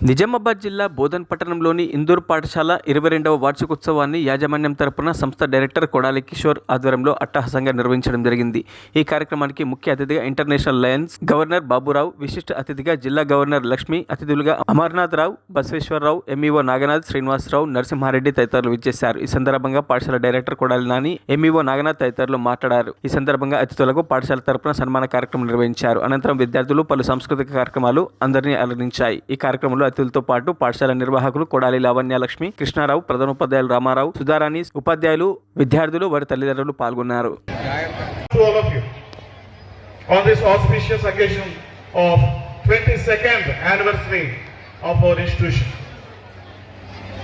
నిజామాబాద్ జిల్లా బోధన్ పట్టణంలోని ఇందూర్ పాఠశాల 22వ వార్షికోత్సవాన్ని యాజమాన్యం తరపున సంస్థ డైరెక్టర్ కొడాలి కిషోర్ ఆధ్వర్యంలో అట్టహాసంగా నిర్వహించడం జరిగింది. ఈ కార్యక్రమానికి ముఖ్య అతిథిగా ఇంటర్నేషనల్ లయన్స్ గవర్నర్ బాబురావు, విశిష్ట అతిథిగా జిల్లా గవర్నర్ లక్ష్మి, అతిథులుగా అమర్నాథ్ రావు, బసవేశ్వరరావు, ఎంఈఓ నాగనాథ్, శ్రీనివాసరావు, నరసింహారెడ్డి తదితరులు విచ్చేశారు. ఈ సందర్భంగా పాఠశాల డైరెక్టర్ కొడాలి నాని, ఎంఈఓ నాగనాథ్ తదితరులు మాట్లాడారు. ఈ సందర్భంగా అతిథులకు పాఠశాల తరపున సన్మాన కార్యక్రమం నిర్వహించారు. అనంతరం విద్యార్థులు పలు సాంస్కృతిక కార్యక్రమాలు అందరినీ అలరించాయి. ఈ కార్యక్రమంలో అతిథులతో పాటు పాఠశాల నిర్వాహకులు కొడాలి లావణ్యలక్ష్మి, కృష్ణారావు, ప్రధానోపాధ్యాయులు రామారావు, సుధారాణి, ఉపాధ్యాయులు, విద్యార్థులు, వారి తల్లిదండ్రులు పాల్గొన్నారు. On this auspicious occasion of 22nd anniversary of our institution.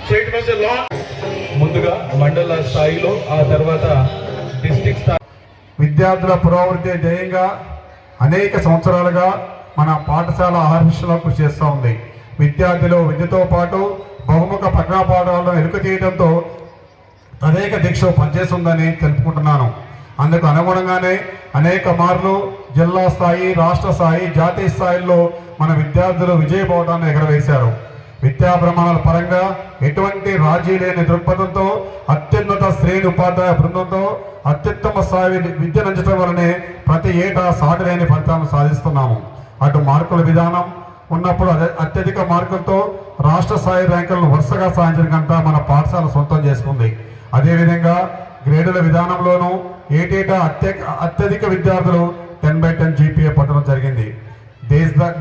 So it was a long ముందుగా మండల స్థాయిలో ఆ తర్వాత డిస్ట్రిక్ట్ స్థాయి విద్యార్థుల పురోగతి ధ్యేయంగా అనేక సంవత్సరాలుగా మన పాఠశాల ఆహర్నిశలో కృషి చేస్తూ ఉంది. విద్యార్థులు విద్యతో పాటు బహుముఖ పఠన పాఠాలను ఎలుక చేయడంతో అనేక దీక్ష పనిచేస్తుందని తెలుపుకుంటున్నాను. అందుకు అనుగుణంగానే అనేక మార్లు జిల్లా స్థాయి, రాష్ట్ర స్థాయి, జాతీయ స్థాయిల్లో మన విద్యార్థులు విజయపథాన్ని ఎగరవేశారు. విద్యా ప్రమాణాల పరంగా ఎటువంటి రాజీ లేని దృక్పథంతో అత్యున్నత శ్రేణి ఉపాధ్యాయ బృందంతో అత్యుత్తమ స్థాయి విద్యను అందించడం వల్లనే ప్రతి ఏటా సాటి లేని ఫలితాలను సాధిస్తున్నాము. అటు మార్కుల విధానం ఉన్నప్పుడు అత్యధిక మార్కులతో రాష్ట్ర స్థాయి ర్యాంకులను వరుసగా సాధించిన గంట మన పాఠశాల సొంతం చేసుకుంది. అదేవిధంగా గ్రేడుల విధానంలోనూ ఏటేటా అత్యధిక విద్యార్థులు 10/10 GPA పొందడం జరిగింది.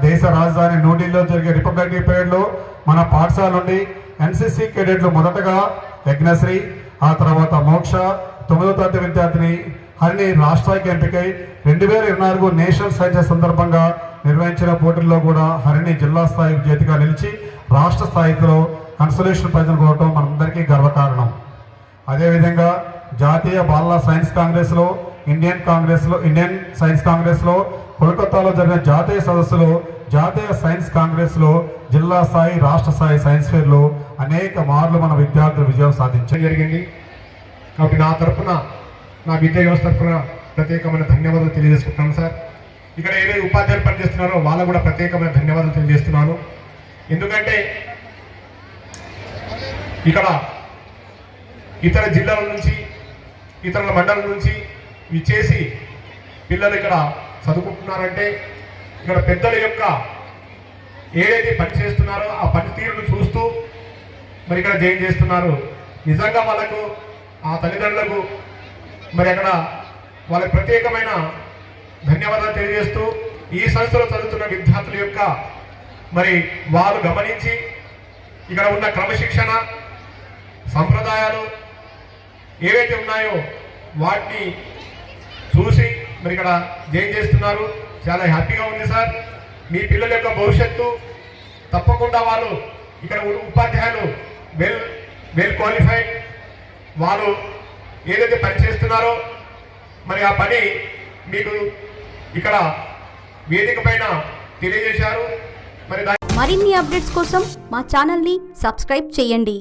దేశ రాజధాని న్యూఢిల్లీలో జరిగే రిపబ్లిక్ డే పరేడ్లో మన పాఠశాల నుండి NCC కేడెట్లు మొదటగా యజ్ఞశ్రీ, ఆ తర్వాత మోక్ష, 9వ తరగతి విద్యార్థిని హరిని రాష్ట్రానికి ఎంపికై 2024 నేషనల్ సైన్సెస్ సందర్భంగా నిర్వహించిన పోటీల్లో కూడా హరిని జిల్లా స్థాయి విజేతగా నిలిచి రాష్ట్ర స్థాయిలో కన్సలేషన్ ప్రైజ్ను కోవటం మనందరికీ గర్వకారణం. అదేవిధంగా జాతీయ బాలల సైన్స్ కాంగ్రెస్లో, ఇండియన్ సైన్స్ కాంగ్రెస్లో, కోల్కతాలో జరిగిన జాతీయ సదస్సులో, జాతీయ సైన్స్ కాంగ్రెస్లో, జిల్లా స్థాయి, రాష్ట్ర స్థాయి సైన్స్ ఫేర్లో అనేక మార్లు మన విద్యార్థులు విజయం సాధించడం జరిగింది. కాబట్టి నా తరఫున, నా విద్యా వ్యవస్థ తరఫున ప్రత్యేకమైన ధన్యవాదాలు తెలియజేసుకుంటున్నాను సార్. ఇక్కడ ఏదైతే ఉపాధ్యాయులు పనిచేస్తున్నారో వాళ్ళకు కూడా ప్రత్యేకమైన ధన్యవాదాలు తెలియజేస్తున్నాను. ఎందుకంటే ఇక్కడ ఇతర జిల్లాల నుంచి, ఇతర మండలాల నుంచి విచ్చేసి పిల్లలు ఇక్కడ చదువుకుంటున్నారంటే ఇక్కడ పెద్దల యొక్క ఏదైతే పని చేస్తున్నారో ఆ పనితీరును చూస్తూ మరి ఇక్కడ జాయిన్ చేస్తున్నారు. నిజంగా వాళ్ళకు, ఆ తల్లిదండ్రులకు మరి అక్కడ వాళ్ళకి ప్రత్యేకమైన ధన్యవాదాలు తెలియజేస్తూ ఈ సంస్థలో చదువుతున్న విద్యార్థుల యొక్క మరి వారు గమనించి ఇక్కడ ఉన్న క్రమశిక్షణ, సంప్రదాయాలు ఏవైతే ఉన్నాయో వాటిని చూసి మరి ఇక్కడ జాయిన్ చేస్తున్నారు. చాలా హ్యాపీగా ఉంది సార్. మీ పిల్లల యొక్క భవిష్యత్తు తప్పకుండా వాళ్ళు ఇక్కడ ఉపాధ్యాయులు వెల్ క్వాలిఫైడ్, వాళ్ళు ఏదైతే పని చేస్తున్నారో మరి ఆ పని మీకు ఇక్కడ వేదిక పైన తెలియజేశారు. మరి మరిన్ని అప్డేట్స్ కోసం మా ఛానల్ని సబ్స్క్రైబ్ చేయండి.